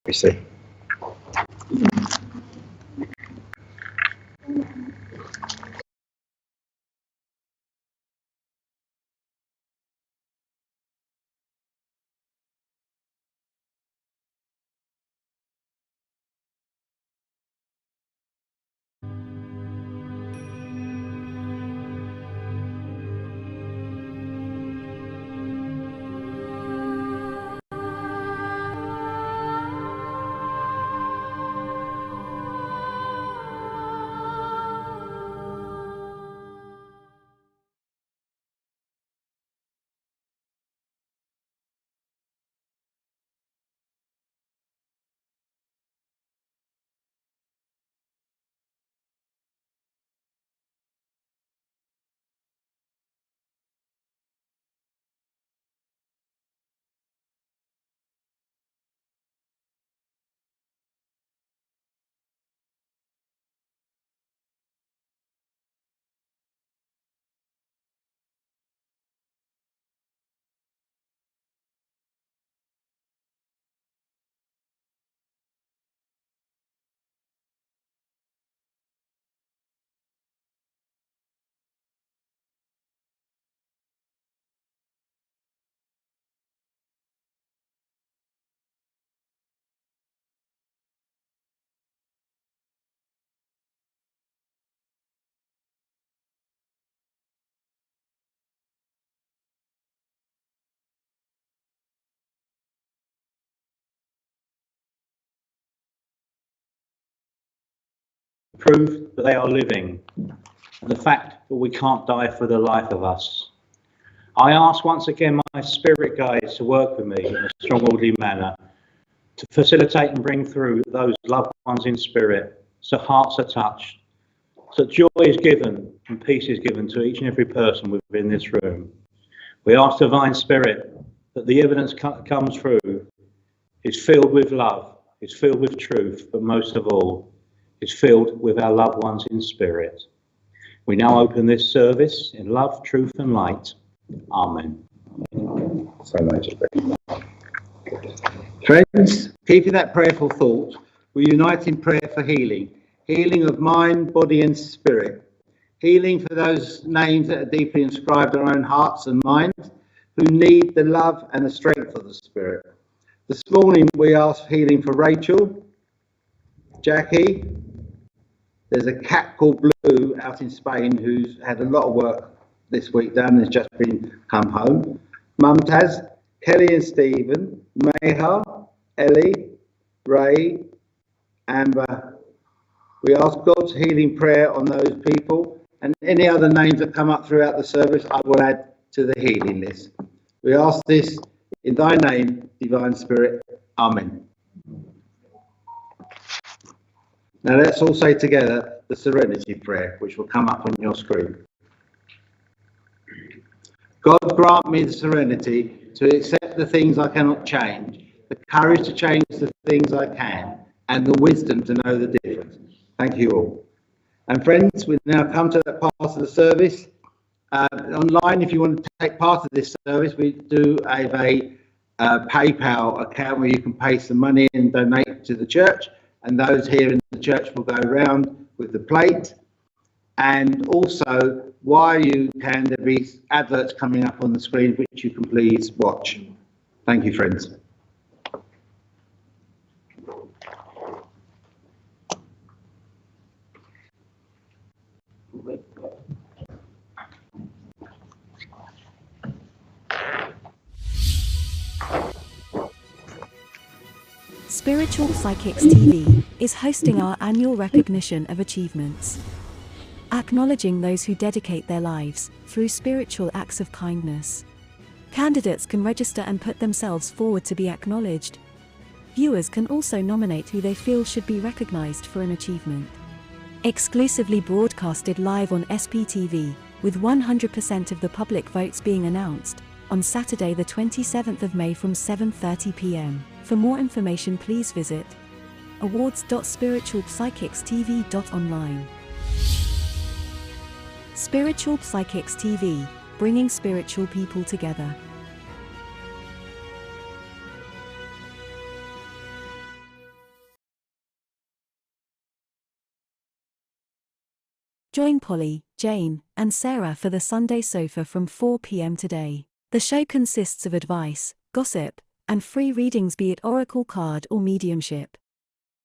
We see. Proof that they are living, and the fact that we can't die for the life of us. I ask once again my spirit guides to work with me in a strong orderly manner to facilitate and bring through those loved ones in spirit, so hearts are touched, so joy is given and peace is given to each and every person within this room. We ask Divine Spirit that the evidence comes through is filled with love, is filled with truth, but most of all, is filled with our loved ones in spirit. We now open this service in love, truth and light. Amen. So much. Friends, keeping that prayerful thought, we unite in prayer for healing. Healing of mind, body and spirit. Healing for those names that are deeply inscribed in our own hearts and minds, who need the love and the strength of the Spirit. This morning we ask healing for Rachel, Jackie. There's a cat called Blue out in Spain who's had a lot of work this week done and has just come home. Mumtaz, Kelly and Stephen, Meha, Ellie, Ray, Amber. We ask God's healing prayer on those people, and any other names that come up throughout the service I will add to the healing list. We ask this in thy name, Divine Spirit. Amen. Now let's all say together the Serenity Prayer, which will come up on your screen. God grant me the serenity to accept the things I cannot change, the courage to change the things I can, and the wisdom to know the difference. Thank you all. And friends, we now come to that part of the service. Online, if you want to take part of this service, we do have a PayPal account where you can pay some money and donate to the church. And those here in the church will go around with the plate. And also, while you can, there'll be adverts coming up on the screen, which you can please watch. Thank you, friends. Spiritual Psychics TV is hosting our annual recognition of achievements, acknowledging those who dedicate their lives through spiritual acts of kindness. Candidates can register and put themselves forward to be acknowledged. Viewers can also nominate who they feel should be recognized for an achievement. Exclusively broadcasted live on SPTV, with 100% of the public votes being announced on Saturday the 27th of May from 7:30 p.m. For more information, please visit awards.spiritualpsychicstv.online. Spiritual Psychics TV, bringing spiritual people together. Join Polly, Jane, and Sarah for the Sunday Sofa from 4 p.m. today. The show consists of advice, gossip, and free readings, be it oracle card or mediumship.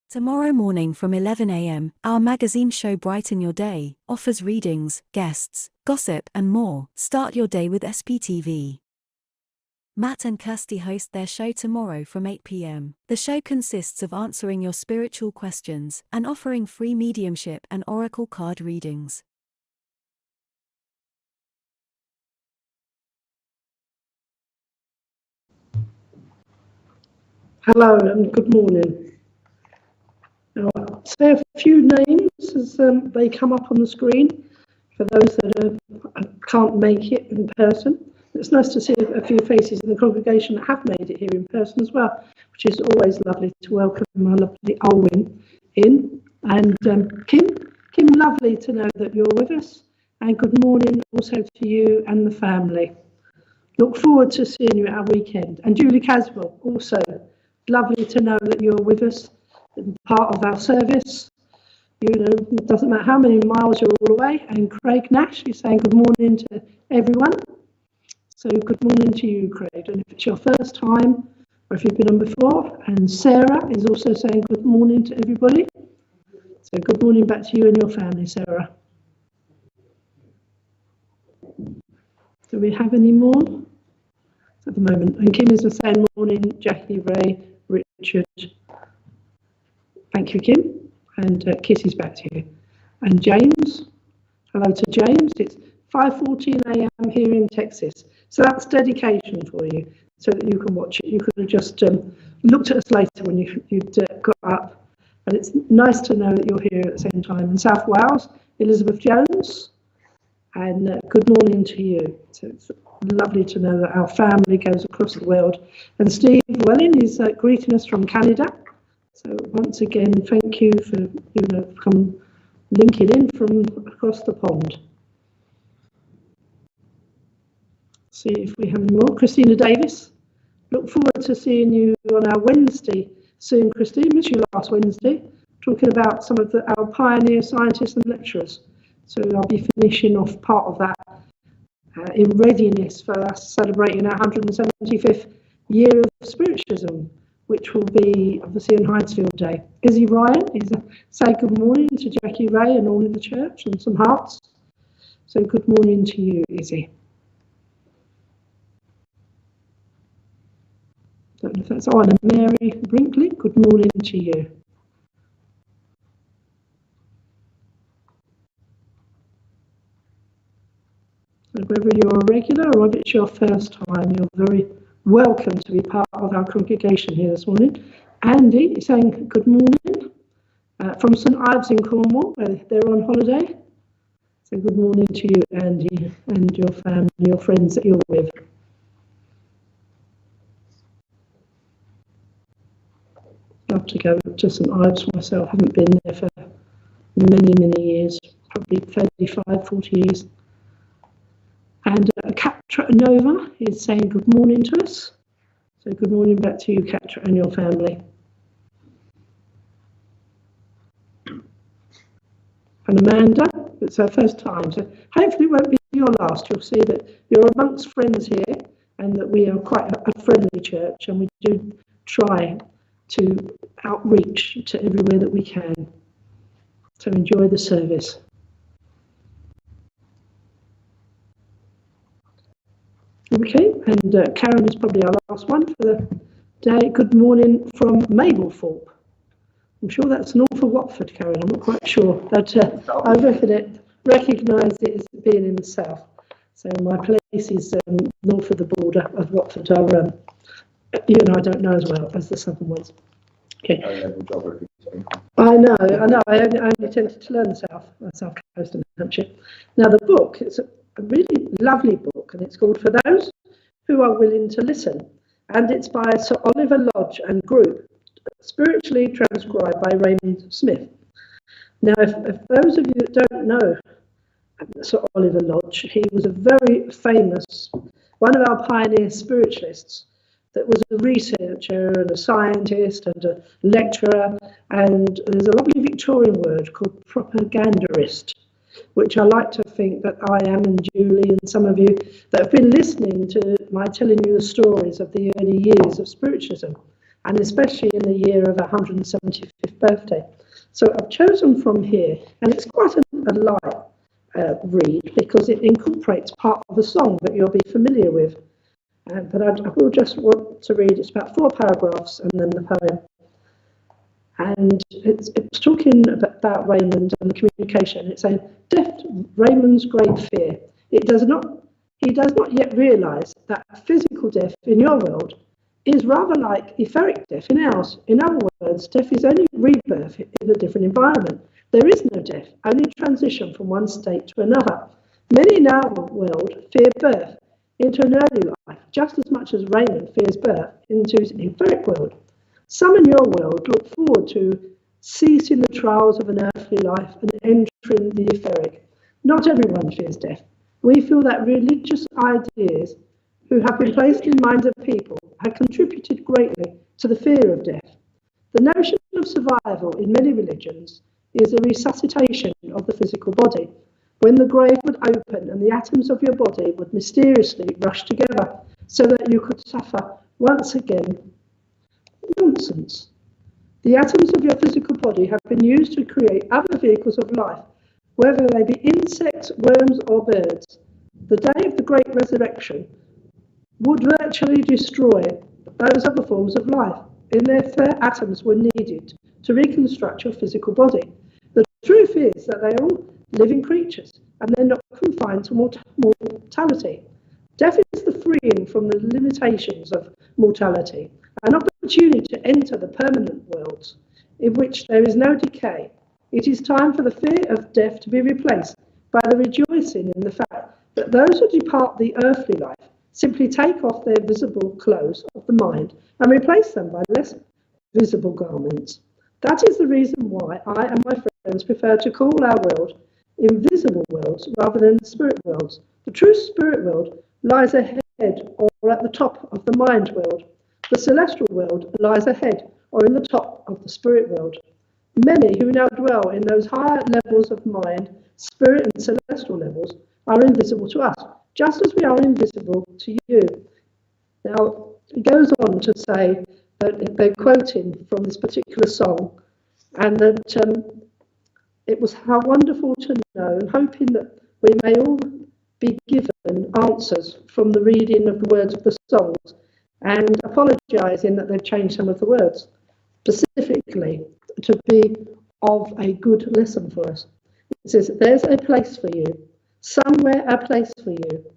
Tomorrow morning from 11 a.m., our magazine show Brighten Your Day offers readings, guests, gossip, and more. Start your day with SPTV. Matt and Kirsty host their show tomorrow from 8 p.m. The show consists of answering your spiritual questions and offering free mediumship and oracle card readings. Hello and good morning. Now, I'll say a few names as they come up on the screen for those that can't make it in person. It's nice to see a few faces in the congregation that have made it here in person as well, which is always lovely to welcome my lovely Olwyn in. And Kim, lovely to know that you're with us. And good morning also to you and the family. Look forward to seeing you at our weekend. And Julie Caswell, also lovely to know that you're with us and part of our service. You know, it doesn't matter how many miles you're all away. And Craig Nash is saying good morning to everyone. So good morning to you, Craig. And if it's your first time or if you've been on before, and Sarah is also saying good morning to everybody. So good morning back to you and your family, Sarah. Do we have any more at the moment? And Kim is saying morning, Jackie, Ray, Richard. Thank you, Kim. And kisses back to you. And James, hello to James. It's 5:14 a.m. here in Texas. So that's dedication for you, so that you can watch it. You could have just looked at us later when you'd got up. But it's nice to know that you're here at the same time. In South Wales, Elizabeth Jones. And good morning to you. So it's lovely to know that our family goes across the world. And Steve Welling is greeting us from Canada. So once again, thank you for come linking in from across the pond. See if we have any more. Christina Davis, look forward to seeing you on our Wednesday soon, Christine. Missed you last Wednesday, talking about some of our pioneer scientists and lecturers. So I'll be finishing off part of that in readiness for us celebrating our 175th year of spiritualism, which will be obviously on Hydesfield Day. Izzy Ryan is say good morning to Jackie Ray and all in the church and some hearts. So good morning to you, Izzy. Don't know if that's Anna Mary Brinkley. Good morning to you. So whether you're a regular or if it's your first time, you're very welcome to be part of our congregation here this morning. Andy is saying good morning from St Ives in Cornwall, where they're on holiday. So good morning to you, Andy, and your family, your friends that you're with. Love to go to St Ives myself. Haven't been there for many years, probably 35, 40 years. And Catra Nova is saying good morning to us. So good morning back to you, Catra, and your family. And Amanda, it's her first time, so hopefully it won't be your last. You'll see that you're amongst friends here and that we are quite a friendly church, and we do try to outreach to everywhere that we can. So enjoy the service. Okay, and Karen is probably our last one for the day. Good morning from Mablethorpe. I'm sure that's north of Watford, Karen. I'm not quite sure, but I recognise it as being in the south. So my place is north of the border of Watford. I don't know as well as the southern ones. Okay. I know. I only tended to learn the south coast of Hampshire. Now the book, it's a really lovely book, and it's called For Those Who Are Willing to Listen, and it's by Sir Oliver Lodge and group, spiritually transcribed by Raymond Smith. Now, if those of you that don't know Sir Oliver Lodge, he was a very famous, one of our pioneer spiritualists that was a researcher and a scientist and a lecturer, and there's a lovely Victorian word called propagandist. which I like to think that I am, and Julie and some of you that have been listening to my telling you the stories of the early years of spiritualism, and especially in the year of 175th birthday. So I've chosen from here, and it's quite a light read because it incorporates part of the song that you'll be familiar with. But I will just want to read, it's about 4 paragraphs and then the poem. And it's talking about Raymond and the communication. It's saying, death, Raymond's great fear. He does not yet realise that physical death in your world is rather like etheric death in ours. In other words, death is only rebirth in a different environment. There is no death, only transition from one state to another. Many in our world fear birth into an early life, just as much as Raymond fears birth into his etheric world. Some in your world look forward to ceasing the trials of an earthly life and entering the etheric. Not everyone fears death. We feel that religious ideas who have been placed in minds of people have contributed greatly to the fear of death. The notion of survival in many religions is a resuscitation of the physical body, when the grave would open and the atoms of your body would mysteriously rush together so that you could suffer once again. Nonsense. The atoms of your physical body have been used to create other vehicles of life, whether they be insects, worms, or birds. The day of the great resurrection would virtually destroy those other forms of life. In their fair atoms were needed to reconstruct your physical body. The truth is that they are all living creatures, and they're not confined to mortality. Death is the freeing from the limitations of mortality, an opportunity to enter the permanent worlds in which there is no decay. It is time for the fear of death to be replaced by the rejoicing in the fact that those who depart the earthly life simply take off their visible clothes of the mind and replace them by less visible garments. That is the reason why I and my friends prefer to call our world invisible worlds rather than spirit worlds. The true spirit world lies ahead or at the top of the mind world. The celestial world lies ahead or in the top of the spirit world. Many who now dwell in those higher levels of mind, spirit and celestial levels are invisible to us, just as we are invisible to you. Now, it goes on to say that they're quoting from this particular song, and that it was how wonderful to know, and hoping that we may all be given answers from the reading of the words of the songs, and apologising that they've changed some of the words, specifically to be of a good lesson for us. It says, there's a place for you, somewhere a place for you,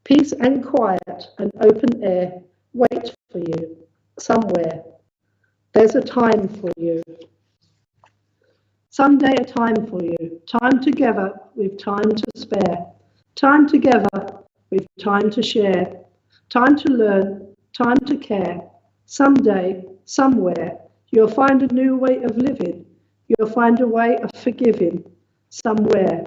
peace and quiet and open air wait for you, somewhere. There's a time for you. Someday a time for you, time together with time to spare, time together with time to share, time to learn, time to care. Someday, somewhere, you'll find a new way of living. You'll find a way of forgiving, somewhere.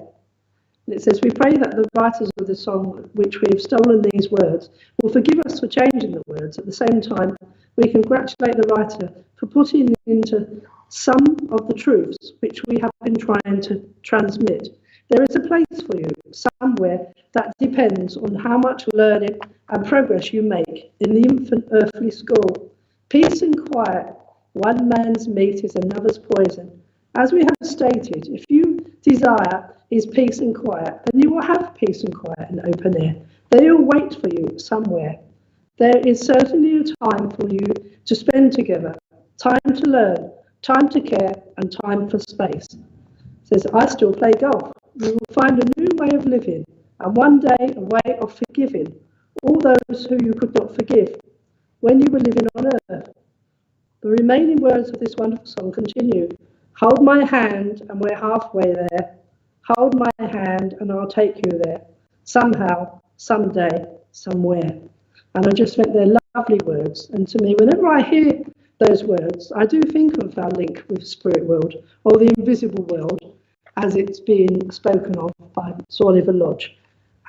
And it says, we pray that the writers of the song, which we have stolen these words, will forgive us for changing the words. At the same time, we congratulate the writer for putting into some of the truths which we have been trying to transmit. There is a place for you, somewhere, that depends on how much learning and progress you make in the infant earthly school. Peace and quiet, one man's meat is another's poison. As we have stated, if you desire is peace and quiet, then you will have peace and quiet and open air. They will wait for you somewhere. There is certainly a time for you to spend together, time to learn, time to care, and time for space. It says, I still play golf. You will find a new way of living, and one day a way of forgiving all those who you could not forgive when you were living on earth. The remaining words of this wonderful song continue. Hold my hand and we're halfway there. Hold my hand and I'll take you there. Somehow, someday, somewhere. And I just think they're lovely words. And to me, whenever I hear those words, I do think of our link with spirit world, or the invisible world, as it's being spoken of by Sir Oliver Lodge.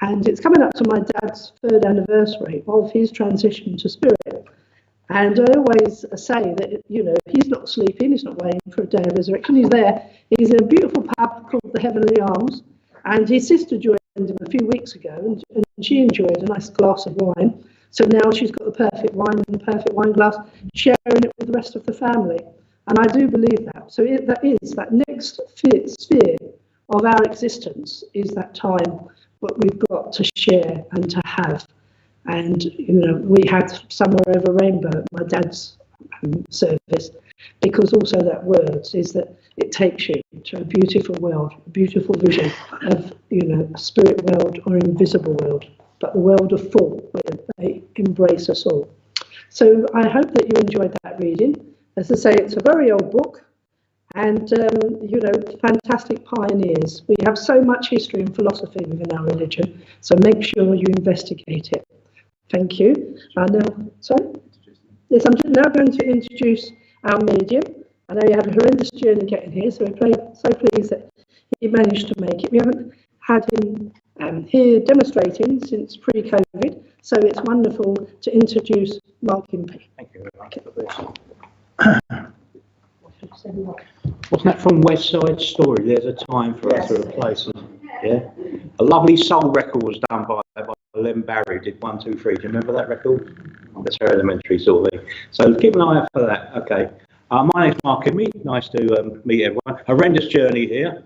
And it's coming up to my dad's 3rd anniversary of his transition to spirit. And I always say that, you know, he's not sleeping, he's not waiting for a day of resurrection, he's there. He's in a beautiful pub called the Heavenly Arms, And his sister joined him a few weeks ago, and she enjoyed a nice glass of wine. So now she's got the perfect wine in the perfect wine glass, sharing it with the rest of the family. And I do believe that. So that is that next sphere of our existence is that time that we've got to share and to have. And, you know, we had Somewhere Over Rainbow at my dad's service, because also that words is that it takes you to a beautiful world, a beautiful vision of, you know, a spirit world or invisible world, but the world of thought where they embrace us all. So I hope that you enjoyed that reading. As I say, it's a very old book, and, you know, fantastic pioneers. We have so much history and philosophy within our religion, so make sure you investigate it. Thank you. Sorry? Yes, I'm now going to introduce our medium. I know you had a horrendous journey getting here, so we're so pleased that he managed to make it. We haven't had him here demonstrating since pre-COVID, so it's wonderful to introduce Mark Impey. Thank you very much for this. Wasn't that from West Side Story? There's a time for us to replace us. Yeah. A lovely soul record was done by Len Barry, did 1, 2, 3. Do you remember that record? That's very elementary sort of thing. So keep an eye out for that. Okay. My name's Mark Impey. Nice to meet everyone. Horrendous journey here.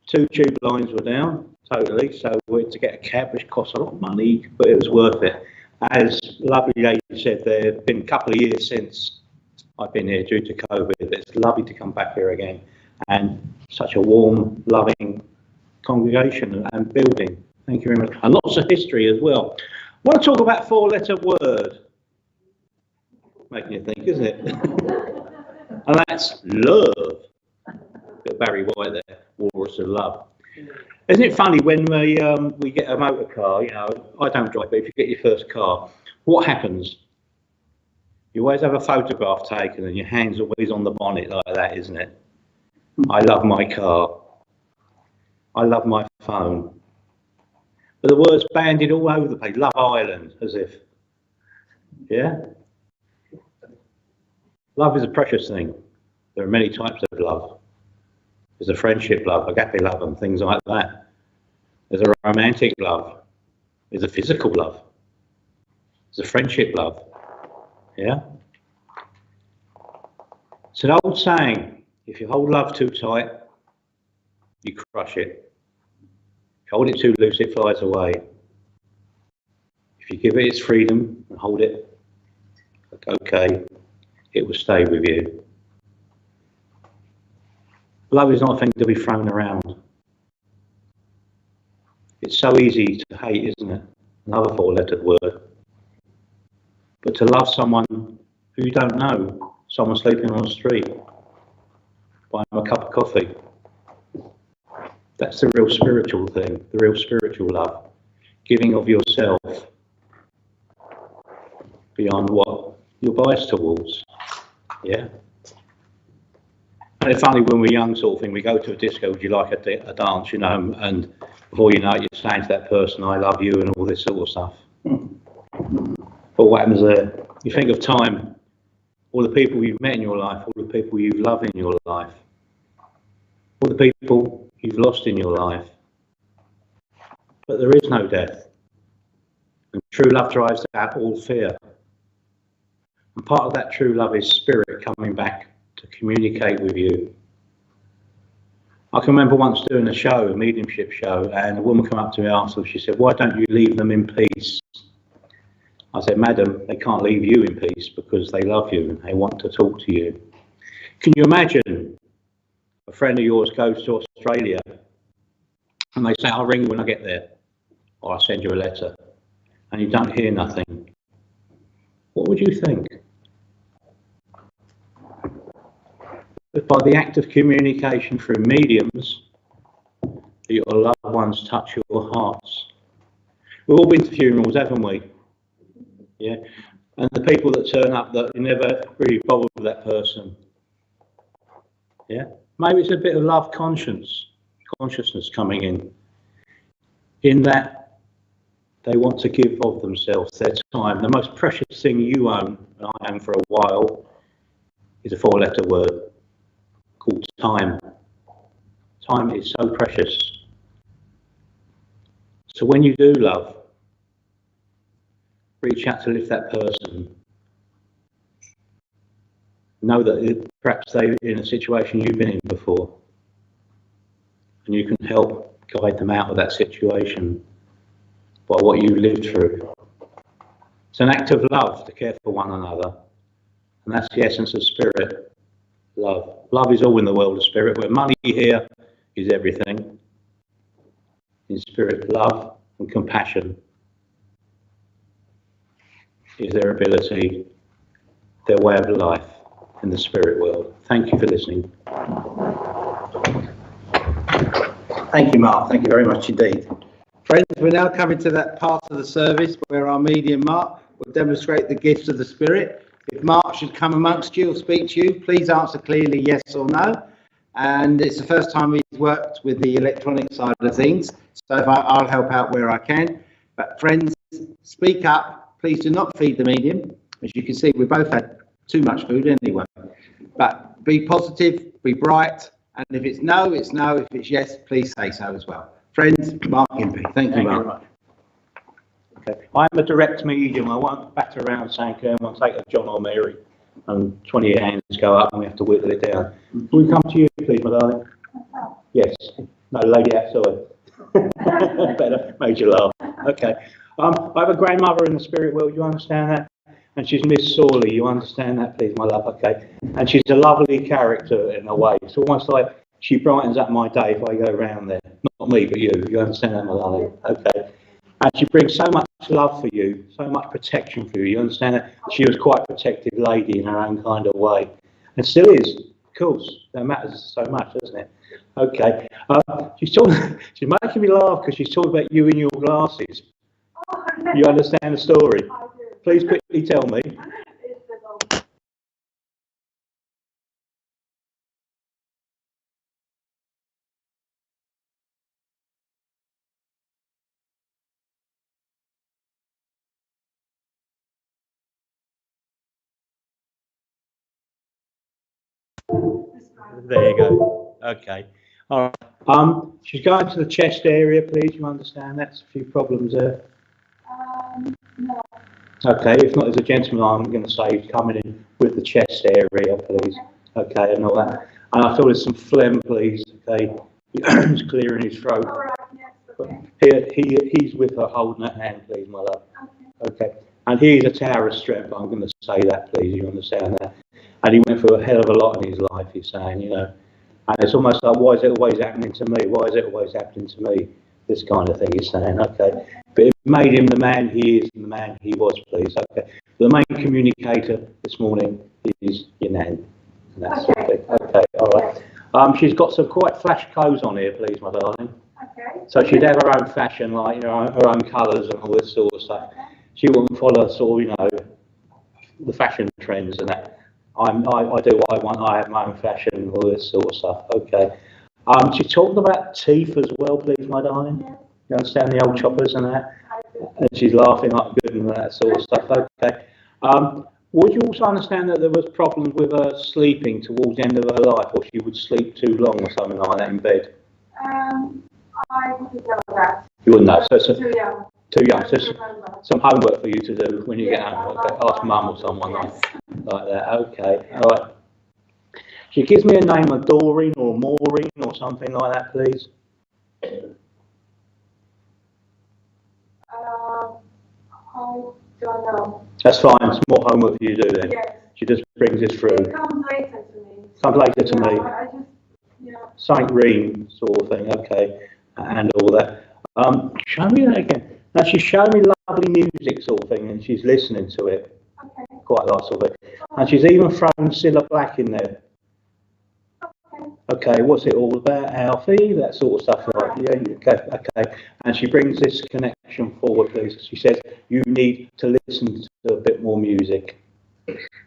2 tube lines were down, totally. So we had to get a cab, which cost a lot of money, but it was worth it. As lovely lady said, there have been a couple of years since I've been here due to COVID. It's lovely to come back here again. And such a warm, loving congregation and building. Thank you very much. And lots of history as well. I want to talk about 4-letter word. Making you think, isn't it? And that's love. Bit of Barry White there, Wars of Love. Isn't it funny when we get a motor car, you know, I don't drive, but if you get your first car, what happens? You always have a photograph taken and your hand's always on the bonnet like that, isn't it? I love my car. I love my phone. But the word's banded all over the place. Love Island, as if. Yeah? Love is a precious thing. There are many types of love. There's a friendship love, agape love, and things like that. There's a romantic love. There's a physical love. There's a friendship love. Yeah? It's an old saying, if you hold love too tight, you crush it. If you hold it too loose, it flies away. If you give it its freedom and hold it, okay, it will stay with you. Love is not a thing to be thrown around. It's so easy to hate, isn't it? Another 4-lettered word. But to love someone who you don't know, someone sleeping on the street, buy them a cup of coffee. That's the real spiritual thing, the real spiritual love. Giving of yourself beyond what you're biased towards. Yeah? And it's funny when we're young sort of thing, we go to a disco, would you like a dance, you know, and before you know it, you're saying to that person, I love you, and all this sort of stuff. But what happens there? You think of time, all the people you've met in your life, all the people you've loved in your life, all the people you've lost in your life. But there is no death. And true love drives out all fear. And part of that true love is spirit coming back to communicate with you. I can remember once doing a show, a mediumship show, and a woman came up to me afterwards. She said, why don't you leave them in peace? I said, madam, they can't leave you in peace because they love you and they want to talk to you. Can you imagine a friend of yours goes to Australia and they say, I'll ring you when I get there, or I'll send you a letter, and you don't hear nothing? What would you think? But by the act of communication through mediums, your loved ones touch your hearts. We've all been to funerals, haven't we? Yeah. And the people that turn up that you never really bothered with that person. Yeah. Maybe it's a bit of love consciousness coming in that they want to give of themselves, their time. The most precious thing you own, and I own for a while, is a 4-letter word called time. Time is so precious. So when you do love, reach out to lift that person. Know that perhaps they're in a situation you've been in before, and you can help guide them out of that situation by what you lived through. It's an act of love to care for one another, and that's the essence of spirit. Love. Love is all in the world of spirit. Where money here is everything. In spirit, love and compassion is their ability, their way of life in the spirit world. Thank you for listening. Thank you, Mark. Thank you very much indeed. Friends, we're now coming to that part of the service where our medium, Mark, will demonstrate the gifts of the Spirit. If Mark should come amongst you or speak to you, please answer clearly yes or no. And it's the first time he's worked with the electronic side of things, so I'll help out where I can. But friends, speak up. Please do not feed the medium. As you can see, we both had too much food anyway. But be positive, be bright, and if it's no, it's no. If it's yes, please say so as well. Friends, Mark Impey. Thank you, Mark. Okay. I'm a direct medium. I won't bat around saying, "Come on, take a John or Mary," and 20 hands go up and we have to whittle it down. Can we come to you, please, my darling? Yes. No, lady outside. Better, made you laugh. Okay. I have a grandmother in the spirit world. You understand that? And she's Miss Sawley. You understand that, please, my love? Okay. And she's a lovely character in a way. It's almost like she brightens up my day if I go around there. Not me, but you. You understand that, my darling? Okay. And she brings so much love for you, so much protection for you. You understand that? She was quite a protective lady in her own kind of way. And still is, of course. That matters so much, doesn't it? Okay. She's making me laugh because she's talking about you in your glasses. You understand the story? Please quickly tell me. There you go. Okay. All right. She's going to the chest area, please. You understand that's a few problems there. No. Okay. If not, as a gentleman, I'm going to say coming in with the chest area, please. Okay, and all that. And I feel there's some phlegm, please. Okay. He's clearing his throat. All right, yes, okay. He's with her holding her hand, please, my love. Okay. And he's a tower of strength. I'm going to say that, please. You understand that? And he went through a hell of a lot in his life, he's saying, you know. And it's almost like, why is it always happening to me? Why is it always happening to me? This kind of thing, he's saying, okay. But it made him the man he is and the man he was, please. Okay. The main communicator this morning is your nan. And that's okay. Okay, all right. She's got some quite flash clothes on here, please, my darling. Okay. So she'd have her own fashion, like, you know, her own colours and all this sort of stuff. She wouldn't follow sort of, you know, the fashion trends and that. I do what I want. I have my own fashion and all this sort of stuff. Okay. She's talking about teeth as well, please, my darling. Yes. You understand the old choppers and that? And she's laughing like good and that sort of stuff. Okay. Would you also understand that there was problems with her sleeping towards the end of her life, or she would sleep too long or something like that in bed? I wouldn't know that. You wouldn't know. So it's Too young. too young. So Remember. some homework for you to do when you get home. Okay. Ask mum or someone Yes. like that. Okay. All right. She gives me a name of Doreen or Maureen or something like that, please. I don't know. That's fine. It's more homework for you to do then. Yes. She just brings this through. It comes later to me. Comes later to Yeah, me. I just, yeah. Saint Reem sort of thing. Okay. And all that. Show me that again. Now she's showing me lovely music sort of thing and she's listening to it. Okay. Quite a lot sort of it. And she's even thrown Cilla Black in there. Okay. Okay, what's it all about? Alfie, that sort of stuff. Like, yeah, okay, okay. And she brings this connection forward, please. She says, you need to listen to a bit more music.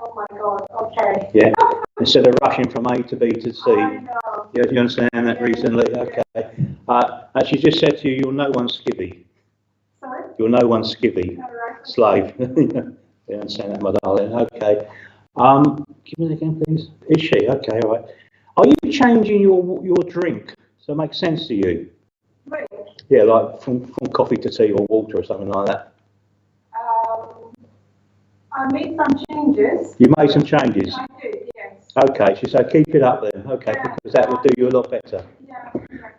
Oh my God. Okay. Yeah. Instead of rushing from A to B to C. I know. Yeah, do you understand that recently? Okay. And she just said to you, you're no one's skivvy. Sorry? You're no one's skivvy. All right. Slave. You understand that, my darling? Okay. Give me that again, please. Is she? Okay, all right. Are you changing your drink? Does that make sense to you? Wait. Yeah, like from coffee to tea or water or something like that. I made some changes. You made some changes? I did, yes. Okay, she said keep it up then, okay, Yeah. because that would do you a lot better. Yeah, yeah.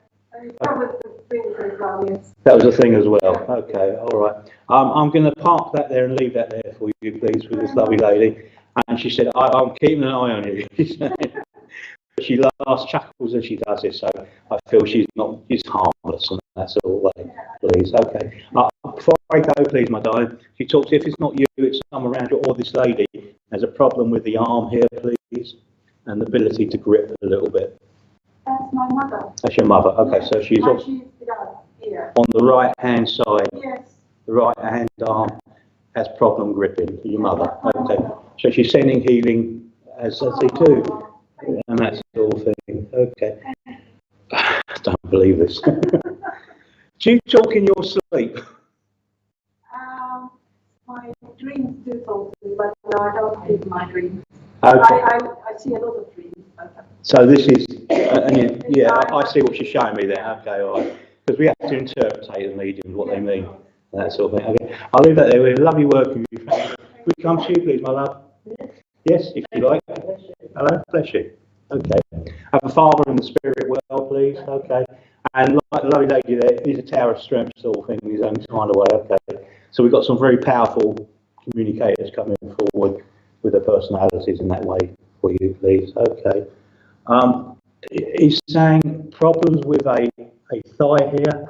That was the thing as well, yes. That was a thing as well, okay, all right. I'm going to park that there and leave that there for you, please, with this lovely lady. And she said, I'm keeping an eye on you. She laughs, chuckles as she does this, so I feel she's harmless and that sort of way, please. Okay. Before I go, please, my darling, she talks, if it's not you, it's someone around you or this lady has a problem with the arm here, please, and the ability to grip a little bit. That's my mother. That's your mother, okay, so she's And she's here. on the right-hand side, Yes. the right-hand arm has problem gripping, your mother, okay. So she's sending healing as they do. And that sort of thing. Okay. I don't believe this. Do you talk in your sleep? My dreams do talk to me, but no, I don't sleep in my dreams. Okay. I see a lot of dreams. So this is, I see what she's showing me there. Okay, all right. Because we have to interpret the medium, what they mean, and that sort of thing. Okay. I'll leave that there. We love you working with you. We come to you, please, my love. Yes, if you like. Hello, bless you. Okay. Have a father in the spirit world, please. Okay. And like the lovely lady there, he's a tower of strength sort of thing in his own kind of way. Okay. So we've got some very powerful communicators coming forward with their personalities in that way for you, please. Okay. He's saying problems with a thigh here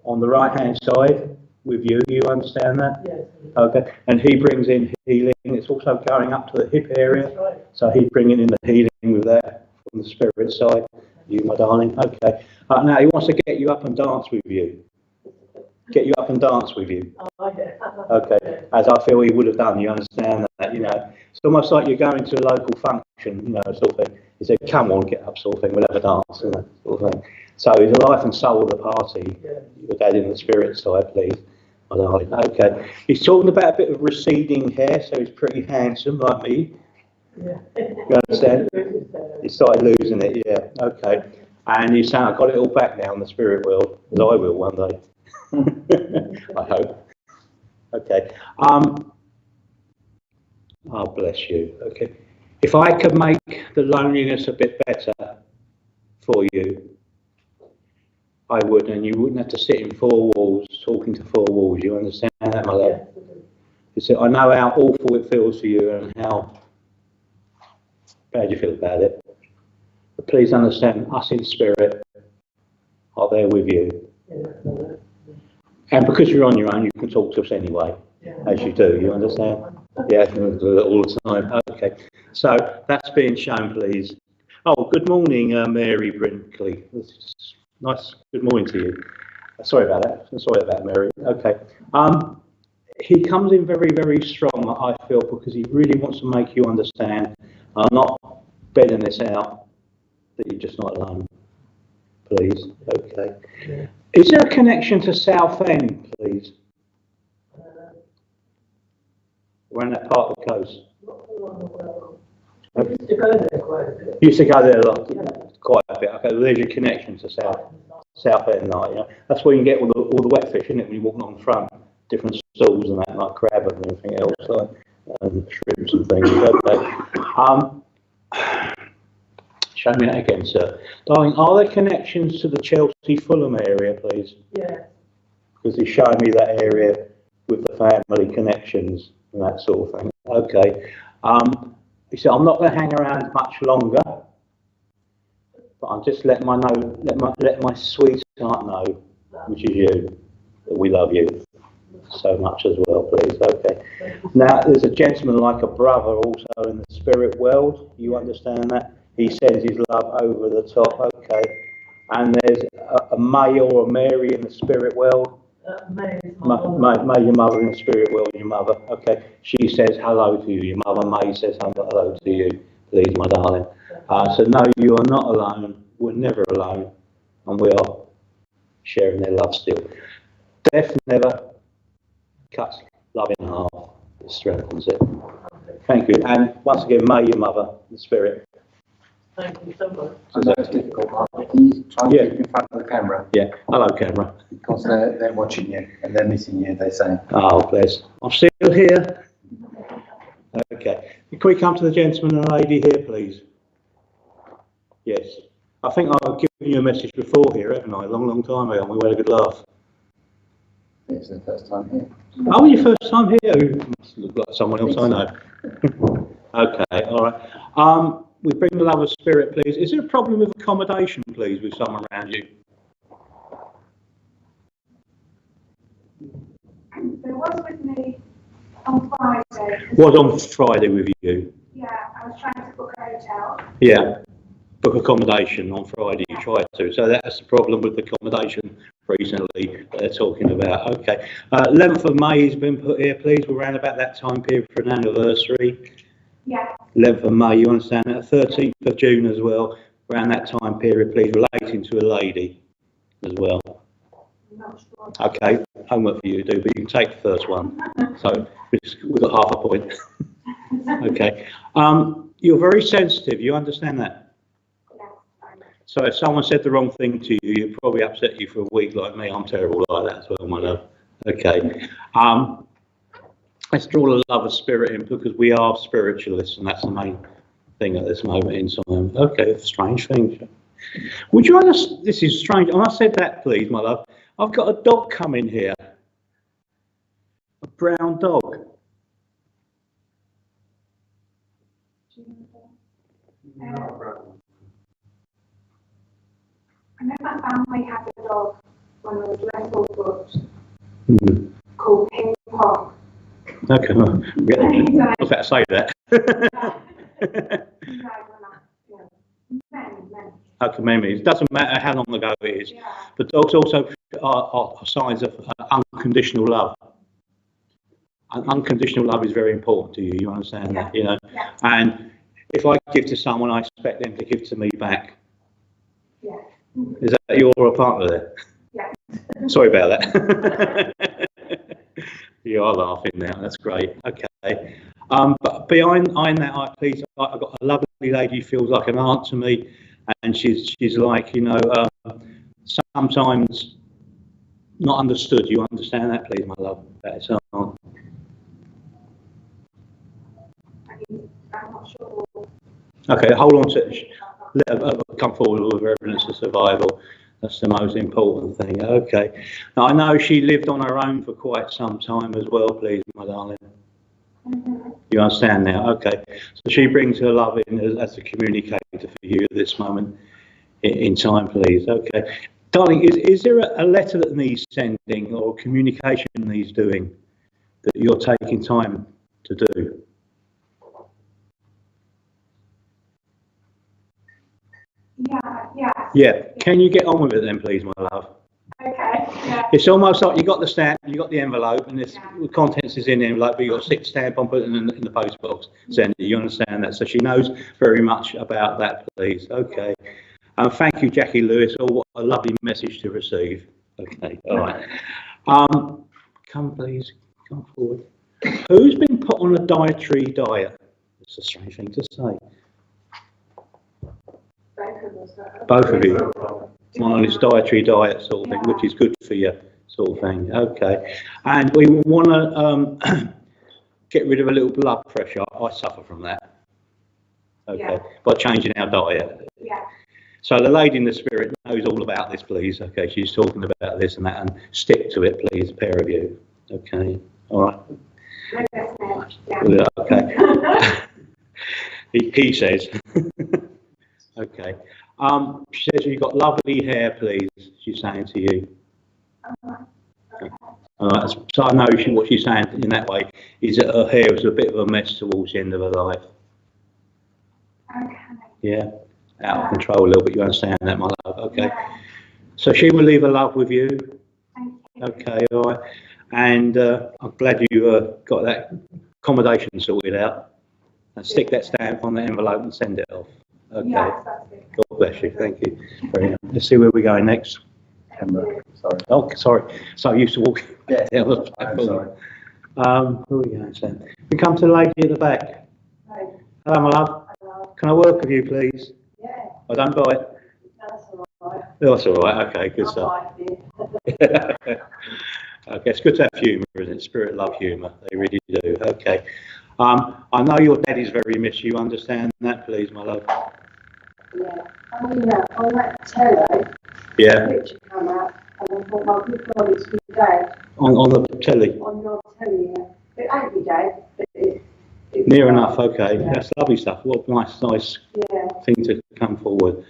on the right hand side with you. You understand that? Yes. Okay. And he brings in healing. It's also going up to the hip area. That's right. So he's bringing in the healing with that from the spirit side. You, my darling. Okay. Now he wants to get you up and dance with you. Get you up and dance with you. Oh, yeah. Okay. As I feel he would have done. You understand that? You know, it's almost like you're going to a local function. You know, sort of thing. He said, "Come on, get up," sort of thing. We'll have a dance, and that sort of thing. So he's the life and soul of the party. Your dad in the spirit side, please. My darling. Okay. He's talking about a bit of receding hair, so he's pretty handsome, like me. Yeah. You understand? He started losing it, yeah. Okay. And you sound, I got it all back now in the spirit world, as I will one day. I hope. Okay. Oh, bless you. Okay. If I could make the loneliness a bit better for you, I would, and you wouldn't have to sit in four walls, talking to four walls. You understand that, my love? You see, I know how awful it feels for you and how bad you feel about it. But please understand, us in spirit are there with you. And because you're on your own, you can talk to us anyway, as you do. You understand? Yeah, you do it all the time. Okay. So that's being shown, please. Oh, good morning, Mary Brinkley. Nice. Good morning to you. Sorry about that. Sorry about Mary. Okay. He comes in very, very strong, I feel, because he really wants to make you understand. I'm not bedding this out, that you're just not alone. Please. Okay. Yeah. Is there a connection to Southend, please? Around that part of the coast? I used to go there quite a bit. You used to go there a lot, quite a bit. Okay, well, there's your connection to Southend, like, you know. That's where you can get all the wet fish, isn't it? When you walk along the front, different stalls and that, like crab and everything else, like shrimps and things. Okay. Show me that again, sir. Darling, are there connections to the Chelsea Fulham area, please? Yeah. Because he's showing me that area with the family connections and that sort of thing. Okay. He said, I'm not going to hang around much longer, but I'm just letting let my sweetheart know, which is you, that we love you so much as well, please. Okay. Now, there's a gentleman like a brother also in the spirit world. You understand that? He sends his love over the top. Okay. And there's a May or a Mary in the spirit world. May your mother in the spirit world, your mother. Okay. She says hello to you. Your mother May says hello to you, please, my darling. So no, you are not alone. We're never alone, and we are sharing their love still. Death never cuts love in half. It strengthens it. Thank you. And once again, may your mother, the spirit. Thank you so much. I know it's difficult, Mark. Can you try and keep in front of the camera? Yeah. Hello, camera. Because they're watching you and they're missing you, they're saying. Oh, bless. I'm still here. Okay. Can we come to the gentleman and lady here, please? Yes. I think I've given you a message before here, haven't I? A long, long time ago, and we had a good laugh. It's their first time here. Oh, your first time here? You must look like someone else I know. Okay, all right. We bring the love of spirit, please. Is there a problem with accommodation, please, with someone around you? There was with me on Friday. Was on Friday with you? Yeah, I was trying to book a hotel. Yeah. Book accommodation on Friday, you tried to. So that's the problem with the accommodation recently that they're talking about. Okay. 11th of May has been put here, please. We're around about that time period for an anniversary. Yeah. 11th of May, you understand that? 13th of June as well, around that time period, please, relating to a lady as well. I'm not sure. Okay, homework for you to do, but you can take the first one. So we've got half a point. Okay. You're very sensitive, you understand that? So if someone said the wrong thing to you, it'd probably upset you for a week like me. I'm terrible like that as well, my love. Okay. Let's draw the love of spirit in because we are spiritualists and that's the main thing at this moment in time. Okay, strange thing. Would you understand? This is strange. And I said that, please, my love. I've got a dog coming here. A brown dog. I know my family had a dog when I was little, but Mm-hmm. called Ping Pong. Okay, well, I was about to say that. Okay, maybe it doesn't matter how long ago it is. Yeah. But dogs also are signs of unconditional love. Unconditional love is very important to you. You understand that, you know. Yeah. And if I give to someone, I expect them to give to me back. Yeah. Is that your partner there? Yeah. Sorry about that. You are laughing now. That's great. Okay. But behind that, I've got a lovely lady who feels like an aunt to me, and she's like, you know, sometimes not understood. You understand that, please, my love? That is aunt. I'm not sure. Okay, hold on to let her come forward with evidence of survival. That's the most important thing. Okay. Now, I know she lived on her own for quite some time as well, please, my darling. Mm-hmm. You understand now? Okay. So she brings her love in as a communicator for you at this moment in time, please. Okay. Darling, is there a letter that needs sending or communication needs doing that you're taking time to do? Yeah. Can you get on with it then, please, my love? Okay. Yeah. It's almost like you got the stamp, you got the envelope, and the contents is in the envelope, but you got a 6 stamp on, put it in the post box. Send it. You understand that? So she knows very much about that, please. Okay. Thank you, Jackie Lewis. Oh, what a lovely message to receive. Okay. All right. Come, please. Come forward. Who's been put on a dietary diet? It's a strange thing to say. Both of you. One on this dietary diet sort of thing, which is good for you, sort of thing. Okay. And we want to get rid of a little blood pressure. I suffer from that. Okay. By changing our diet. Yeah. So the lady in the spirit knows all about this, please. Okay. She's talking about this and that, and stick to it, please, a pair of you. Okay. All right. Yeah. Okay. he says. Okay. She says you've got lovely hair, please. She's saying to you. So I know what she's saying in that way is that her hair was a bit of a mess towards the end of her life. Okay. Yeah, out of control a little bit. You understand that, my love? Okay. Yeah. So she will leave her love with you. Thank you. Okay, all right. And I'm glad you got that accommodation sorted out. And stick that stamp on the envelope and send it off. Okay. Yes, that's it. God bless you. Thank you. Very nice. Let's see where we're going next. Sorry. Oh, sorry. So I used to walk. Yeah. I'm sorry. Who are we going to? We come to the lady at the back. Right. Hello, my love. Hello. Can I work with you, please? Yeah. I don't bite. That's all right. That's all right. Okay, good stuff. Okay, it's good to have humour, isn't it? Spirit love humour. They really do. Okay. I know your daddy's very missed. You understand that, please, my love? Yeah. I mean, on that telly, Yeah. picture come out, and I thought, my good God, it's your dad. On the telly. On your telly, yeah. It ain't your dad, but it's Near enough. Okay, yeah. That's lovely stuff. What nice thing to come forward.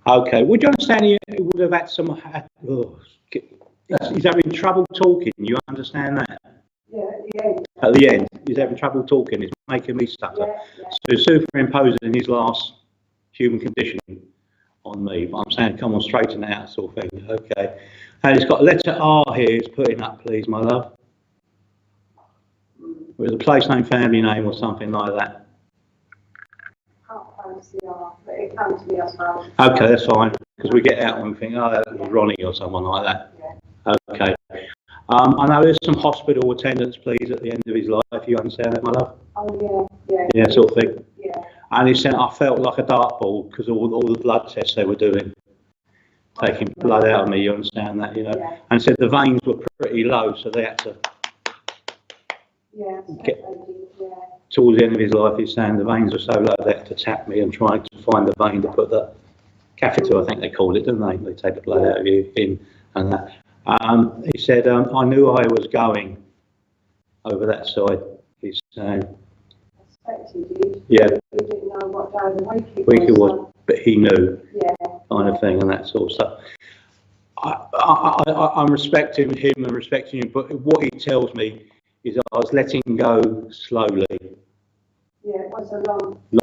Okay. Would you understand he would have had some? He's having trouble talking. You understand that? Yeah, at the end. At the end, he's having trouble talking. He's making me stutter. Yeah. So he's superimposing his last human condition on me. But I'm saying, come on, straighten it out, sort of thing. Okay. And it's got letter R here. It's putting up, please, my love. With a place name, family name, or something like that. Can't fancy R, but it comes to me as well. Okay, that's fine. Because we get out and we think, oh, that was Ronnie or someone like that. Yeah. Okay. I know there's some hospital attendance, please, at the end of his life. You understand that, my love? Oh, yeah. Yeah, sort of thing. Yeah. And he said, I felt like a dartboard because all the blood tests they were doing, taking blood out of me. You understand that, you know? Yeah. And said the veins were pretty low, so they had to. Yeah. Towards the end of his life, he's saying the veins were so low they had to tap me and try to find the vein to put the catheter, I think they call it, don't they? They take the blood out of you in and that. He said, I knew I was going over that side. He's saying, yeah, He didn't know what day of the week it was, but he knew, yeah, kind of thing, and that sort of stuff. I'm respecting him and respecting you, but what he tells me is I was letting go slowly. Yeah, it was a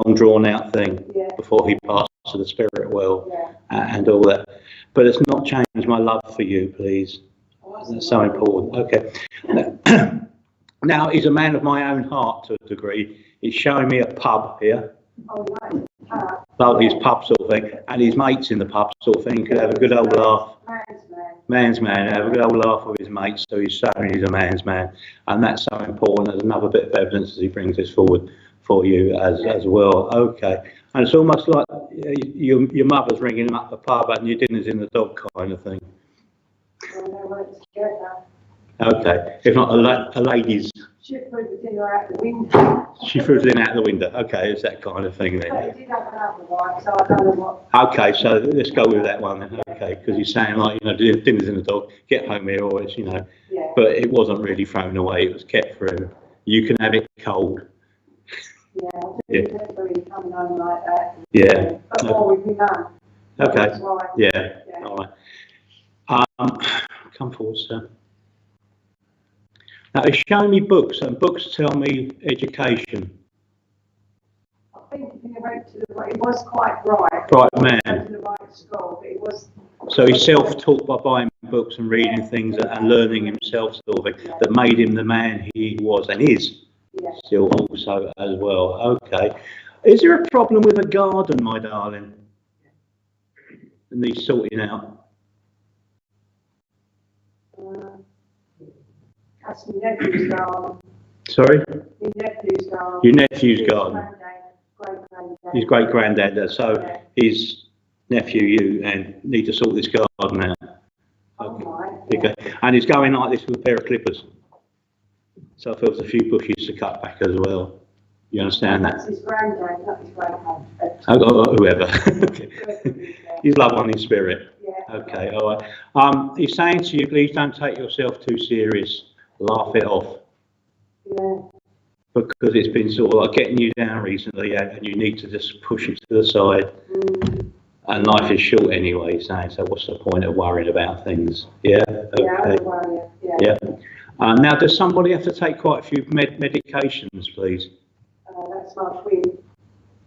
long drawn out thing before he passed to the spirit world and all that. But it's not changed my love for you, please. That's so important. Okay. Now, he's a man of my own heart to a degree. He's showing me a pub here. Oh, right. Like his pub sort of thing, and his mates in the pub sort of thing. Could have a good old laugh. Man's man, have a good old laugh with his mates, so he's showing he's a man's man, and that's so important. There's another bit of evidence as he brings this forward for you as well. Okay, and it's almost like your mother's ringing him up the pub and your dinner's in the dog kind of thing. Okay, if not a lady's. She threw the dinner out the window. She threw the dinner out the window. Okay, it's that kind of thing then. But he did have another wife, so I don't know what. Okay, so let's go with that one then. Okay, because he's saying like, you know, dinner's in the dog, get home here, or it's, you know, but it wasn't really thrown away, it was kept for him. You can have it cold. Yeah, I didn't remember him coming home like that. Yeah. But more with my mum. Okay, yeah, all right. Come forward, sir. Now, he's showing me books, and books tell me education. I think if he went to the right, it was quite bright. Bright man. To the right school, but it was. So he's self-taught by buying books and reading things and learning himself, sort of thing, that made him the man he was and is still also as well. Okay. Is there a problem with a garden, my darling? And he's sorting out. That's my nephew's garden. Sorry? My nephew's garden. Your nephew's garden. Great-granddad. His great-granddad. So his nephew, you, and need to sort this garden out. Okay. And he's going like this with a pair of clippers. So I feel there's a few bushes to cut back as well. You understand that? That's his granddad, not his great-granddad. Whoever. Okay. He's love one in spirit. Yeah. Okay, all right. He's saying to you, please don't take yourself too serious. Laugh it off. Yeah. Because it's been sort of like getting you down recently, and you need to just push it to the side. And life is short anyway, saying, so what's the point of worrying about things? Yeah? Okay. Yeah, I don't worry. Yeah. Now, does somebody have to take quite a few medications, please? That's my twin.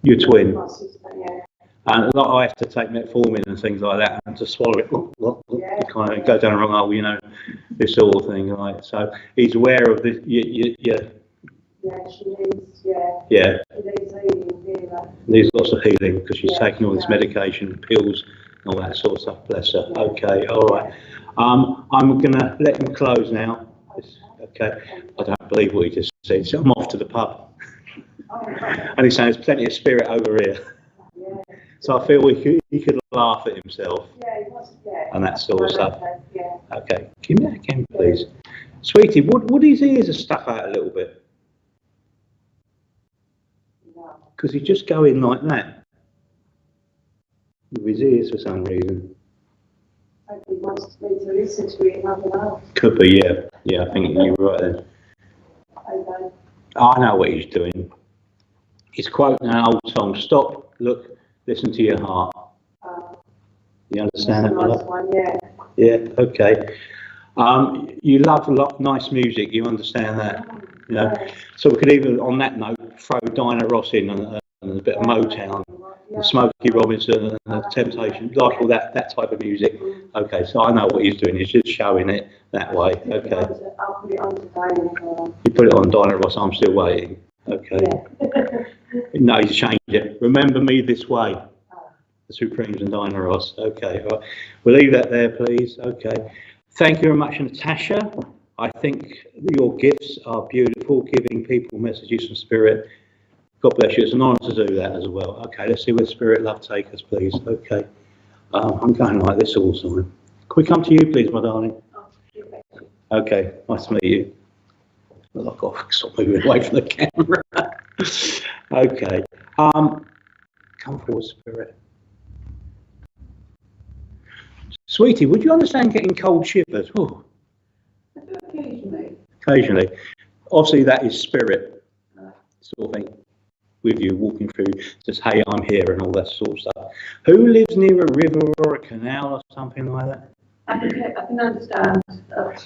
Your twin? My sister, yeah. And like I have to take metformin and things like that, and to swallow it, kind of go down the wrong hole, you know, this sort of thing, right? So he's aware of this. Yeah, she needs. Yeah. She needs healing. Needs lots of healing because she's taking all this medication, pills, and all that sort of stuff. Bless her. Okay, all right. I'm gonna let him close now. Okay. I don't believe what he just said. So I'm off to the pub. And he's saying there's plenty of spirit over here. So I feel he could laugh at himself Yeah, he was, yeah. and that sort of stuff. Yeah. Okay, give me that again, please. Sweetie, would his ears have stuck out a little bit? No. Because he's just going like that with his ears for some reason. Maybe he wants me to listen to it, nothing else. Could be, yeah. Yeah, I think you're right then. Okay. I know what he's doing. He's quoting an old song. Stop, look, listen to your heart. You understand that, my Nice love? one, yeah. Yeah, okay. You love a lot nice music, you understand that? You know? So we could even, on that note, throw Dinah Ross in and a bit of Motown, and Smokey Robinson and the Temptations, like all that type of music. Okay, so I know what he's doing, he's just showing it that way. Okay. I'll put it on today. You put it on Dinah Ross, I'm still waiting. Okay. No, he's changed it. Remember me this way. The Supremes and Dinah Ross. Okay, all right. We'll leave that there, please. Okay. Thank you very much, Natasha. I think your gifts are beautiful, giving people messages from Spirit. God bless you. It's an honour to do that as well. Okay, let's see where Spirit Love take us, please. Okay. I'm going like this all the time. Can we come to you, please, my darling? Okay, nice to meet you. Well, I've got to stop moving away from the camera. Okay. Come forward, Spirit. Sweetie, would you understand getting cold shivers? Oh. Occasionally. Occasionally. Obviously, that is Spirit sort of thing with you, walking through, just, hey, I'm here, and all that sort of stuff. Who lives near a river or a canal or something like that? I can understand.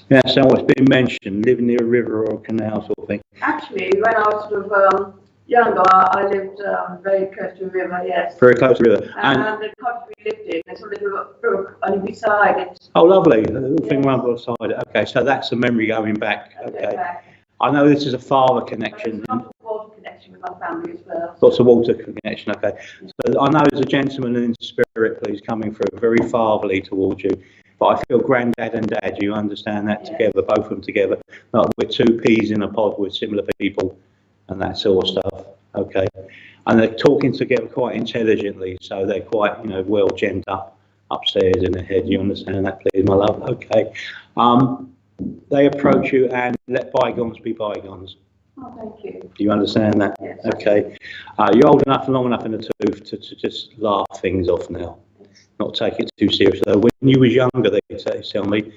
Yeah, so what's been mentioned, living near a river or a canal sort of thing. Actually, when I was sort of younger, I lived very close to a river, yes. Very close to the river. And the cottage we lived in, there's a little brook on the side it. Oh, lovely. The little thing around by the side. Okay, so that's a memory going back. Okay. I know this is a father connection. Lots of water connection with my family as well. Lots of water connection, okay. So I know there's a gentleman in spirit, please, coming through very fatherly towards you. But I feel granddad and dad, you understand that together, both of them together. Like we're two peas in a pod with similar people and that sort of stuff, okay. And they're talking together quite intelligently, so they're quite, you know, well gemmed up upstairs in the head. You understand that, please, my love? Okay. They approach you and let bygones be bygones. Oh, thank you. Do you understand that? Yes. Okay. You're old enough and long enough in the tooth to just laugh things off now. Not take it too seriously. Though when you was younger, they tell me,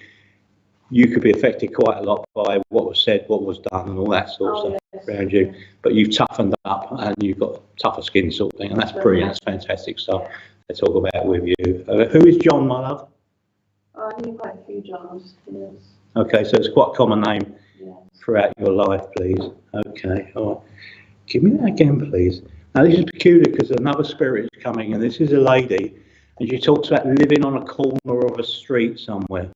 you could be affected quite a lot by what was said, what was done, and all that sort of stuff around you. But you've toughened up and you've got tougher skin sort of thing, and that's brilliant. That's fantastic stuff. They talk about with you. Who is John, my love? I knew quite a few Johns, yes. Okay, so it's quite a common name throughout your life, please. Okay, all right. Give me that again, please. Now, this is peculiar because another spirit is coming, and this is a lady, and she talks about living on a corner of a street somewhere.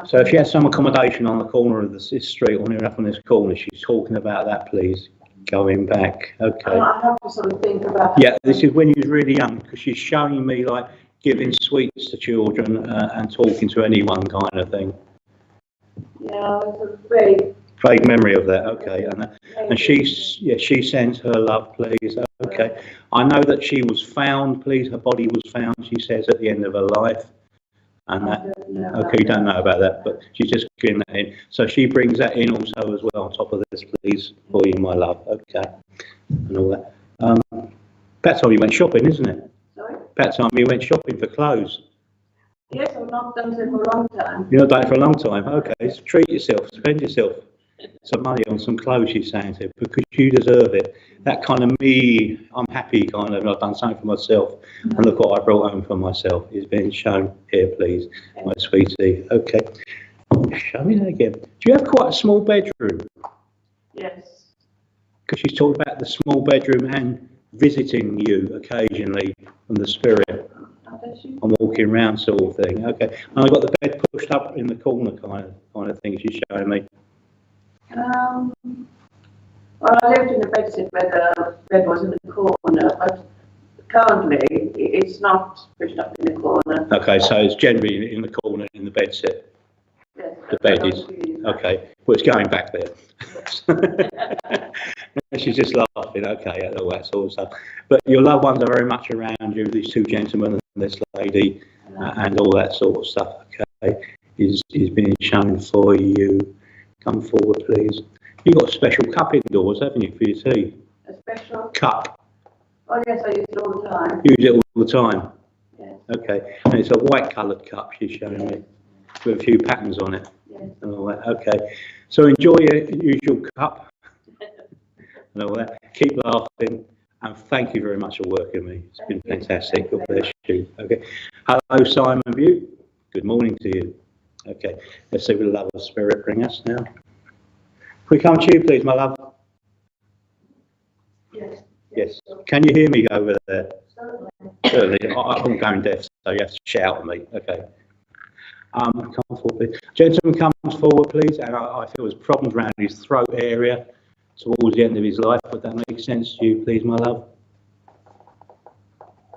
So if she has some accommodation on the corner of this street, or near enough on this corner, she's talking about that, please. Going back, okay. I have to sort of think about. Yeah, this is when you was really young, because she's showing me like giving sweets to children and talking to anyone kind of thing. Yeah, it's a very Vague memory of that, okay. And she sends her love, please, okay. I know that she was found, please, her body was found, she says, at the end of her life. And that, okay, you don't know about that, but she's just getting that in. So she brings that in also as well on top of this, please, for you, my love, okay. And all that. About time you went shopping, isn't it? Sorry? About time you went shopping for clothes. Yes, I've not done so for a long time. You've not done it for a long time, okay. So treat yourself, spend yourself some money on some clothes, she's saying to you, because you deserve it. That kind of me, I'm happy kind of, I've done something for myself, and look what I brought home for myself is being shown here, please, my sweetie. Okay, show me that again. Do you have quite a small bedroom? Yes. Because she's talking about the small bedroom and visiting you occasionally from the spirit. I'm walking around sort of thing. Okay, and I've got the bed pushed up in the corner kind of thing she's showing me. Well, I lived in a bedsit where the bed was in the corner, but currently it's not pushed up in the corner. Okay, so it's generally in the corner in the bedsit. Yes. The bed is, okay, well, it's going back there. She's just laughing, okay, at all that sort of stuff. But your loved ones are very much around you, these two gentlemen and this lady, and all that sort of stuff, okay, is being shown for you. Come forward, please. You've got a special cup indoors, haven't you, for your tea? A special? Cup. Oh, yes, I use it all the time. Use it all the time? Yes. Okay, and it's a white coloured cup she's showing me, with a few patterns on it. Yes. And all that. Okay, so enjoy your usual cup and all that. Keep laughing, and thank you very much for working with me. It's been fantastic. God bless you. Okay. Hello, Simon Butte. Good morning to you. Okay, let's see what the love of spirit bring us now. Can we come to you, please, my love? Yes. Yes. Can you hear me over there? Certainly. Certainly. I'm going deaf, so you have to shout at me. Okay. Come forward, please. Gentleman comes forward, please. And I feel there's problems around his throat area towards the end of his life. Would that make sense to you, please, my love?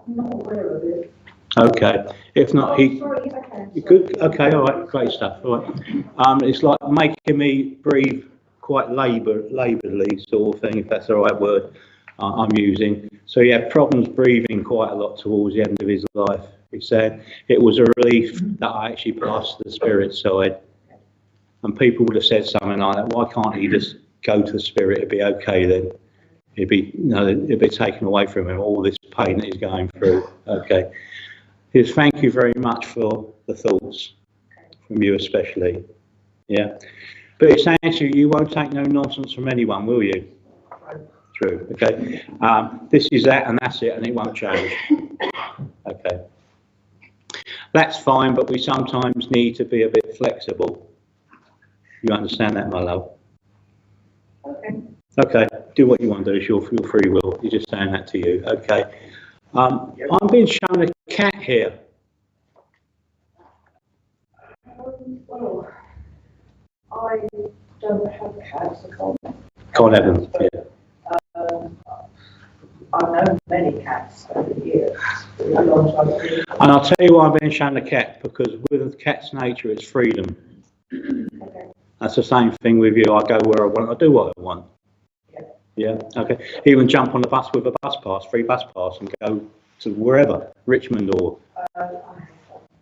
I'm not aware of it. Okay. If not, he. Sorry, yes, I can. You could. Okay. All right. Great stuff. All right. It's like making me breathe quite labouredly, sort of thing, if that's the right word I'm using. So he had problems breathing quite a lot towards the end of his life. He said it was a relief that I actually passed to the spirit side. And people would have said something like that, why can't he just go to the spirit? It'd be okay then. It'd be taken away from him, all this pain that he's going through. Okay. He says, thank you very much for the thoughts, from you especially. Yeah. But it's saying to you, you won't take no nonsense from anyone, will you? True. Okay. This is that and that's it, and it won't change. Okay. That's fine, but we sometimes need to be a bit flexible. You understand that, my love? Okay. Okay, do what you want to do, it's your free will. You're just saying that to you. Okay. I'm being shown a cat here. Well, I don't have cats, I Can't have them. Yeah. I've known many cats over the years. A long time. And I'll tell you why I'm being shown a cat, because with a cat's nature, it's freedom. Okay. That's the same thing with you. I go where I want, I do what I want. Yeah, okay. Even jump on the bus with a bus pass, free bus pass, and go to wherever, Richmond or.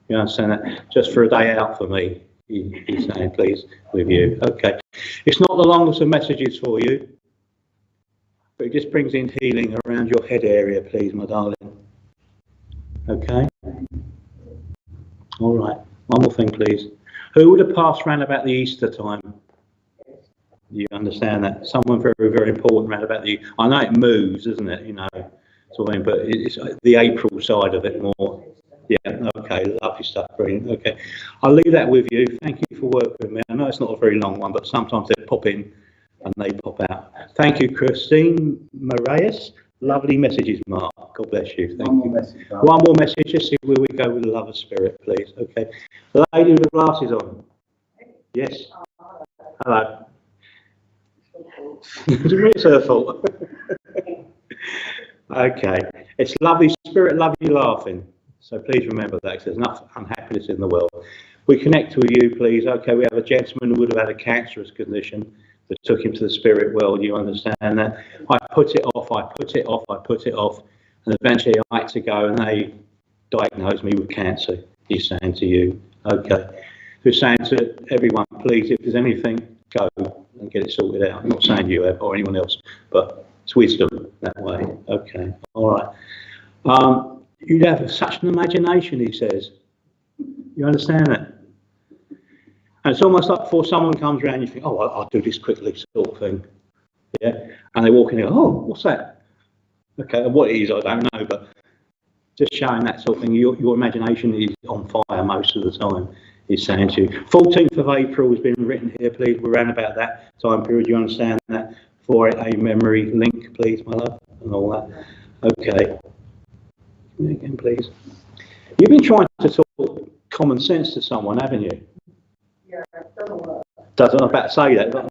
You understand that? Just for a day out for me, he's saying, please, with you. Okay. It's not the longest of messages for you, but it just brings in healing around your head area, please, my darling. Okay? All right. One more thing, please. Who would have passed round about the Easter time? You understand that? Someone very, very important round about the... I know it moves, isn't it? You know, sort of, but it's the April side of it more. Yeah, okay, lovely stuff, brilliant. Okay, I'll leave that with you. Thank you for working with me. I know it's not a very long one, but sometimes they pop in and they pop out. Thank you, Christine Moraes. Lovely messages, Mark. God bless you. Thank you. One more message. Just see where we go with the love of spirit, please. Okay. The lady with the glasses on. Yes. Hello. It's her fault. Okay. It's lovely spirit, lovely laughing. So please remember that, 'cause there's enough unhappiness in the world. We connect with you, please. Okay, we have a gentleman who would have had a cancerous condition that took him to the spirit world. You understand that? I put it off, and eventually I had to go and they diagnosed me with cancer, he's saying to you. Okay. He's saying to everyone, please, if there's anything, go and get it sorted out. I'm not saying you have or anyone else, but it's wisdom that way. Okay, all right. You'd have such an imagination, he says. You understand that? And it's almost like before someone comes around, you think, oh, I'll do this quickly, sort of thing. Yeah. And they walk in and go, oh, what's that? Okay, what it is, I don't know, but just showing that sort of thing. Your imagination is on fire most of the time, he's saying to you. 14th of April has been written here, please. We're around about that time period. You understand that? For a memory link, please, my love, and all that. Okay. Again, please. You've been trying to talk common sense to someone, haven't you? Yeah, it doesn't work. Doesn't I'm about to say that, but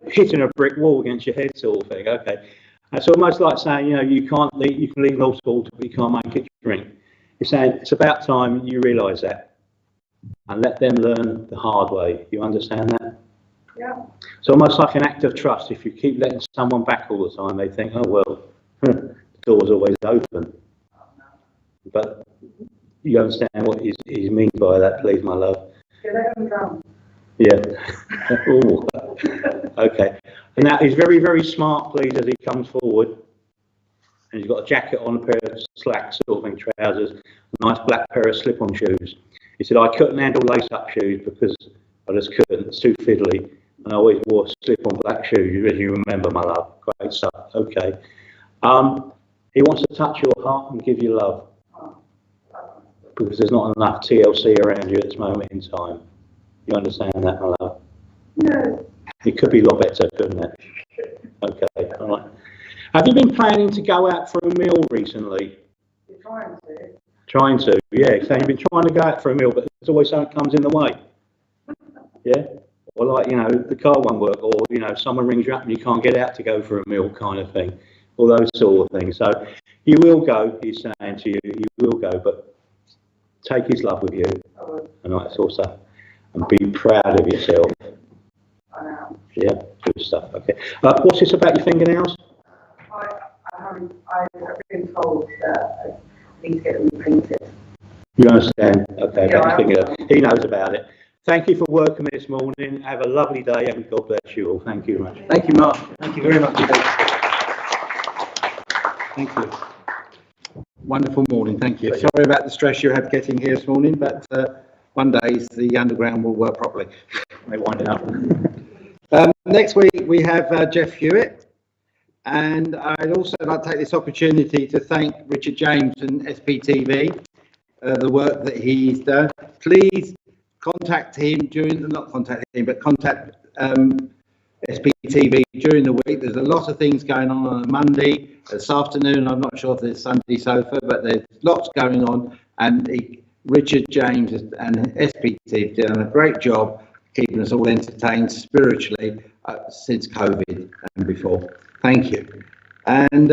hitting a brick wall against your head, sort of thing. Okay, it's almost like saying, you know, you can leave all water, but you can't make it drink. You're saying it's about time you realise that. and let them learn the hard way. You understand that? Yeah. It's almost like an act of trust. If you keep letting someone back all the time, they think, oh, well, the door's always open. But you understand what he's means by that, please, my love? Yeah. Ooh. Okay. And now he's very, very smart, please, as he comes forward. And he's got a jacket on, a pair of slacks, sort of thing, trousers, a nice black pair of slip-on shoes. He said, I couldn't handle lace-up shoes because I just couldn't. It's too fiddly. And I always wore slip-on black shoes, as you remember, my love. Great stuff. Okay. He wants to touch your heart and give you love. Because there's not enough TLC around you at this moment in time. You understand that, my love? No. It could be a lot better, couldn't it? Okay, all right. Have you been planning to go out for a meal recently? You're trying to. Trying to, yeah. So you've been trying to go out for a meal, but there's always something comes in the way. Yeah? Or like, you know, the car won't work, or, you know, someone rings you up and you can't get out to go for a meal kind of thing. All those sort of things. So you will go, he's saying to you, you will go, but take his love with you and all that sort of stuff. And be proud of yourself. I am. Yeah, good stuff. Okay. What's this about your fingernails? I've been told that I need to get them painted. You understand? Okay, Yeah, about your finger. He knows about it. Thank you for working this morning. Have a lovely day and God bless you all. Thank you very much. Thank you, Mark. Thank you very much. Thank you. Wonderful morning. Thank you. Sorry about the stress you had getting here this morning, but one day the underground will work properly. They wind it up. Next week we have Jeff Hewitt, and I'd also like to take this opportunity to thank Richard James and SPTV, the work that he's done. Please contact him contact SPTV during the week. There's a lot of things going on a Monday. This afternoon, I'm not sure if there's Sunday sofa, but there's lots going on, and Richard James and SPTV have done a great job keeping us all entertained spiritually since COVID and before. Thank you. And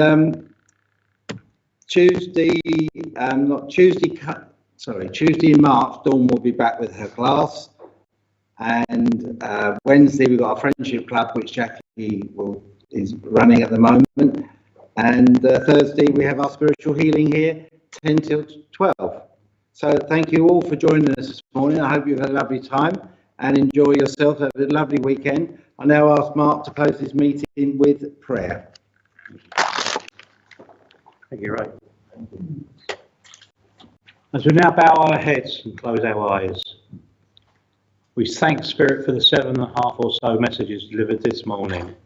Tuesday in March, Dawn will be back with her class. And Wednesday, we've got a friendship club, which Jackie is running at the moment. And Thursday, we have our spiritual healing here, 10 till 12. So thank you all for joining us this morning. I hope you've had a lovely time and enjoy yourself. Have a lovely weekend. I now ask Mark to close this meeting with prayer. Thank you, Ray. As we now bow our heads and close our eyes, we thank Spirit for the 7.5 or so messages delivered this morning.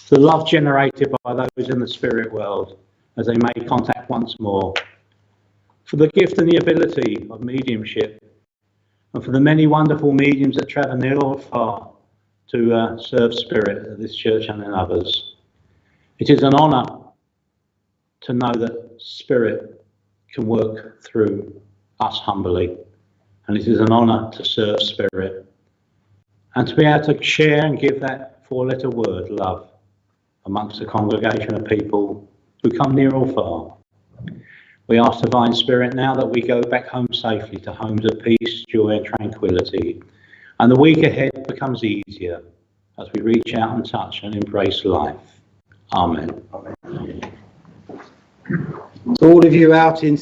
The love generated by those in the spirit world as they made contact once more. For the gift and the ability of mediumship, and for the many wonderful mediums that travel near or far to serve Spirit at this church and in others. It is an honour to know that Spirit can work through us humbly, and it is an honour to serve Spirit and to be able to share and give that 4-letter word, love, amongst a congregation of people who come near or far. We ask Divine Spirit now that we go back home safely to homes of peace, joy and tranquility, and the week ahead becomes easier as we reach out and touch and embrace life. Amen. To all of you out in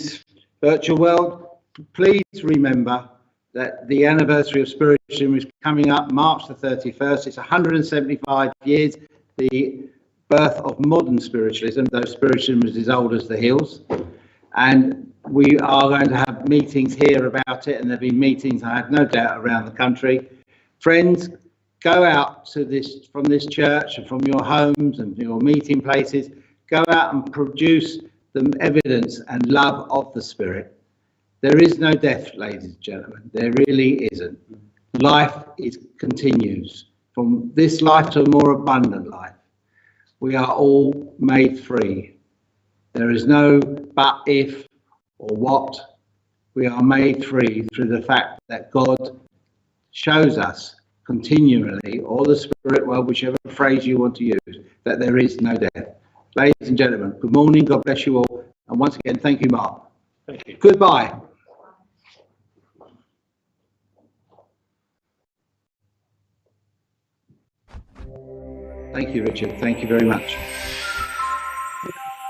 virtual world, please remember that the anniversary of Spiritualism is coming up March the 31st. It's 175 years, the birth of modern spiritualism, though spiritualism is as old as the hills. And we are going to have meetings here about it, and there'll be meetings, I have no doubt, around the country. Friends, go out to this, from this church and from your homes and your meeting places, go out and produce the evidence and love of the Spirit. There is no death, ladies and gentlemen. There really isn't. Life continues from this life to a more abundant life. We are all made free. There is no but, if, or what. We are made free through the fact that God shows us continually, or the spirit world, whichever phrase you want to use, that there is no death. Ladies and gentlemen, good morning. God bless you all. And once again, thank you, Mark. Thank you. Goodbye. Thank you, Richard. Thank you very much.